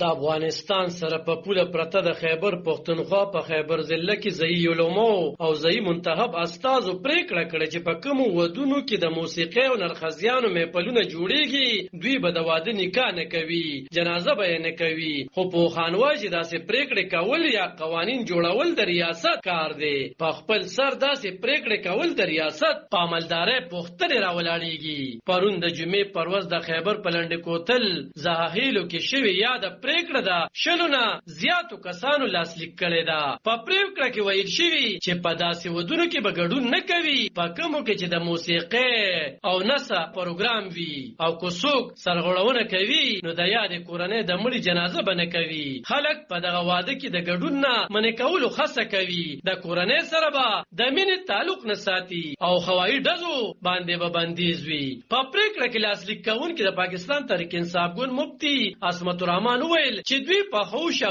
د افغانستان سره په پوله پرته د خیبر پښتونخوا په خیبر ضلع کې ځایی علماو او ځایی منتخب استازو پریکړه کړې چې په کوم ودونو کې د موسیقي او نرخزیانو محفلونه جوړیږي دوی به د واده نکاح نه کوي، جنازه به نه کوي. خو په خانواج داسې پریکړه کول یا قوانین جوړول د ریاست کار دی. په خپل سر داسې پریکړه کول د ریاست په عملدارۍ پوښتنې راولاړیږي. پرون د جمعې پرورځ د خیبر په لنډ کوتل زاهیلو کې شوی یاد پریکړه ده شلونه زیاتو کسانو لاسلیک کړي ده. په پریکړه کې ویل شوی چې په داسې ودونو کې به ګډون نه کوي په کومو کې چې د موسیقي او نڅا پروګرام وي او کو څوک سرغړونه کوي نو د یاد کورنۍ د مړي جنازه به نه کوي. خلک په دغه واده کې د ګډون نه منې کولو هڅه کوي. د کورنۍ سره به د مینې تعلق نه ساتي او هوایي ډزو باندې به بندیز وي. په پریکړه کې لاسلیک کوونکي د پاکستان تحریک انصاف ګوند مفتی عصمت الرحمن ویل چې دوی په خوشه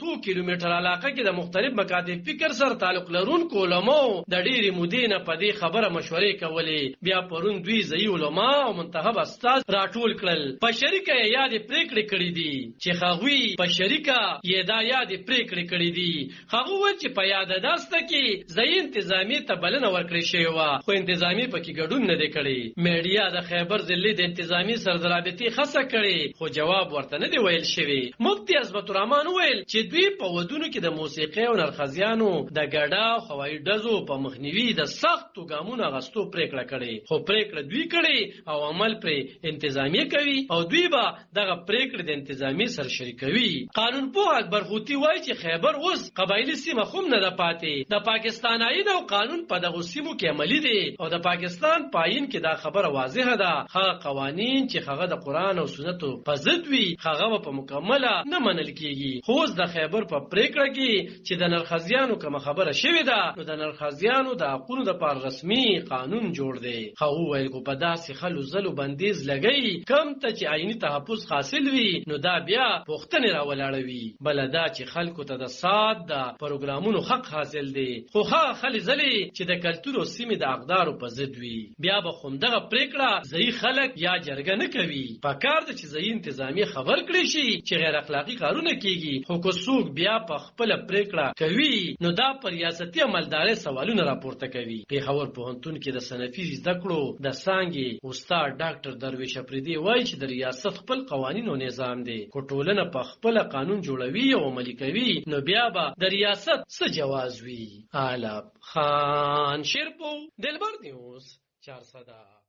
2 کیلومتر علاقه کې د مختلف مکاتب فکر سره تعلق لرونکو علماو د ډېری مودې نه په دې خبره مشورې کولې. بیا پرون دوی ځایی علما او منتخب استاد راټول کړل. په شریکه یاد پریکړې کړې دي چې هغوی په شریکه یې دا یاد پریکړې کړې دي. هغه وویل چې په یاد داسته کې ځایی انتظامی ته بلنه ورکړې شوې وه خو انتظامی پکې ګډون نه دی کړی. میډیا د خیبر ضلع د انتظامی سره د رابطې هڅه کړې خو جواب ورته نه دی ویل شوی. مفتی عصمت الرحمن ویل چې دوی په ودونو کې د موسیقي او نرخزیانو د ګډا او هوایي ډزو په مخنیوي د سختو ګامونو اخیستو پریکړه کړې خو پریکړه دوی کړې او عمل پرې انتظامی کوي او دوی به دغه پریکړه د انتظامی سره شریکوي. قانون پوه اکبر خوتی وایي چې خیبر اوس قبایلی سیمه هم نه ده پاتې. د پاکستان آئین او قانون په دغه سیمو کې عملي دی او د پاکستان په آئین کې دا خبره واضحه ده. هغه قوانین چې هغه د قرآن او سنتو په ضد وي هغه په مکمله نه منل کیږي. خو اوس د خیبر په پریکړه کې چې د نرخزیانو کوم خبره شوې ده نو د نرخزیانو د حقونو لپاره رسمي قانون جوړ دی. خو ویل کو په داسې خلو زلو بندیز لګي کم ته چې آئینی تحفظ حاصل وي نو دا بیا پوښتنې راولاړوي. بل دا چې خلکو ته د سات د پروګرامونو حق حاصل دی خو هغه خلې زلې چې د کلتور او سیمې د اقدارو په ضد وي بیا به همدغه پریکړه ځایی خلک یا جرګه نه کوي. په کار ده چې ځایی انتظامی خبر کړی شي چې غیر اخلاقی کارونه کیږي خو که څوک بیا په خپل پریکړه کوي نو دا پر ریاستي عملدارۍ سوالونه راپورته کوي. پیښور پوهنتون کې د صنفي زده کړو د څانګې استاد ډاکټر درویش افریدي وایي چې د ریاست خپل قوانین او نظام دی خو ټولنه په خپل قانون جوړوي او عملي کوي نو بیا به د ریاست څه جواز وي. عالم خان شیرپو دلبر نیوز 400